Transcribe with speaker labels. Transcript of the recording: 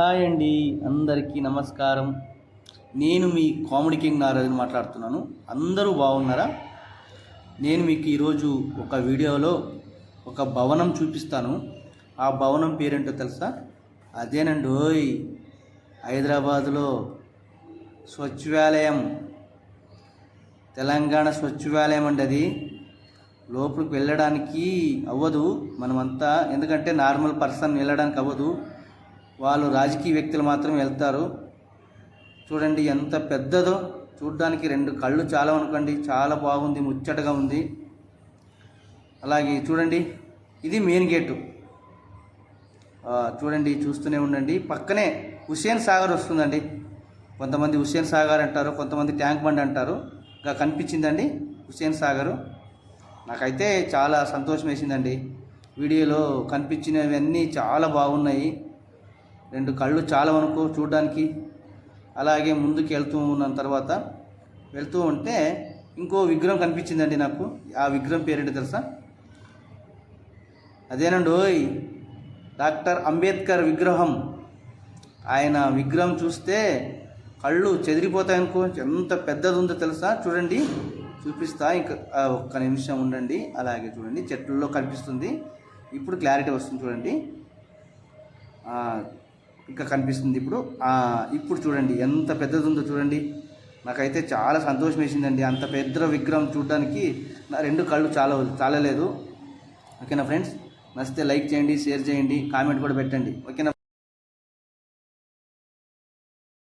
Speaker 1: Hi అండి, అందరికీ నమస్కారం. నేను మీ కామెడీ కింగ్ నారాజుని మాట్లాడుతున్నాను. అందరూ బాగున్నారా? నేను మీకు ఈరోజు ఒక వీడియోలో ఒక భవనం చూపిస్తాను. ఆ భవనం పేరేంటో తెలుసా? అదేనండి హైదరాబాదులో సచివాలయం, తెలంగాణ సచివాలయం అండి. అది లోపలికి వెళ్ళడానికి అవ్వదు మనమంతా, ఎందుకంటే నార్మల్ పర్సన్ వెళ్ళడానికి అవ్వదు. వాళ్ళు రాజకీయ వ్యక్తులు మాత్రం వెళ్తారు. చూడండి ఎంత పెద్దదో, చూడడానికి 2 కళ్ళు చాలా అనుకోండి, చాలా బాగుంది, ముచ్చటగా ఉంది. అలాగే చూడండి, ఇది మెయిన్ గేటు. చూడండి, చూస్తూనే ఉండండి. పక్కనే హుస్సేన్ సాగర్ వస్తుందండి. కొంతమంది హుస్సేన్ సాగర్ అంటారు, కొంతమంది ట్యాంక్ బండ్ అంటారు. ఇంకా కనిపించిందండి హుస్సేన్ సాగరు. నాకైతే చాలా సంతోషం వేసిందండి. వీడియోలో కనిపించినవన్నీ చాలా బాగున్నాయి. 2 కళ్ళు చాలా వరకు చూడడానికి. అలాగే ముందుకు వెళ్తూ ఉంటే ఇంకో విగ్రహం కనిపించిందండి నాకు. ఆ విగ్రహం పేరేంటో తెలుసా? అదేనండి డాక్టర్ అంబేద్కర్ విగ్రహం. ఆయన విగ్రహం చూస్తే కళ్ళు చెదిరిపోతాయనుకో, ఎంత పెద్దది ఉందో తెలుసా? చూడండి, చూపిస్తా. ఇంకా ఒక్క నిమిషం ఉండండి. అలాగే చూడండి, చెట్లలో కనిపిస్తుంది. ఇప్పుడు క్లారిటీ వస్తుంది చూడండి. ఇంకా కనిపిస్తుంది ఇప్పుడు చూడండి ఎంత పెద్దది ఉందో చూడండి. నాకైతే చాలా సంతోషం వేసిందండి. అంత పెద్ద విగ్రహం చూడడానికి నా 2 కళ్ళు చాలలేదు. ఓకేనా ఫ్రెండ్స్? నచ్చితే లైక్ చేయండి, షేర్ చేయండి, కామెంట్ కూడా పెట్టండి. ఓకేనా?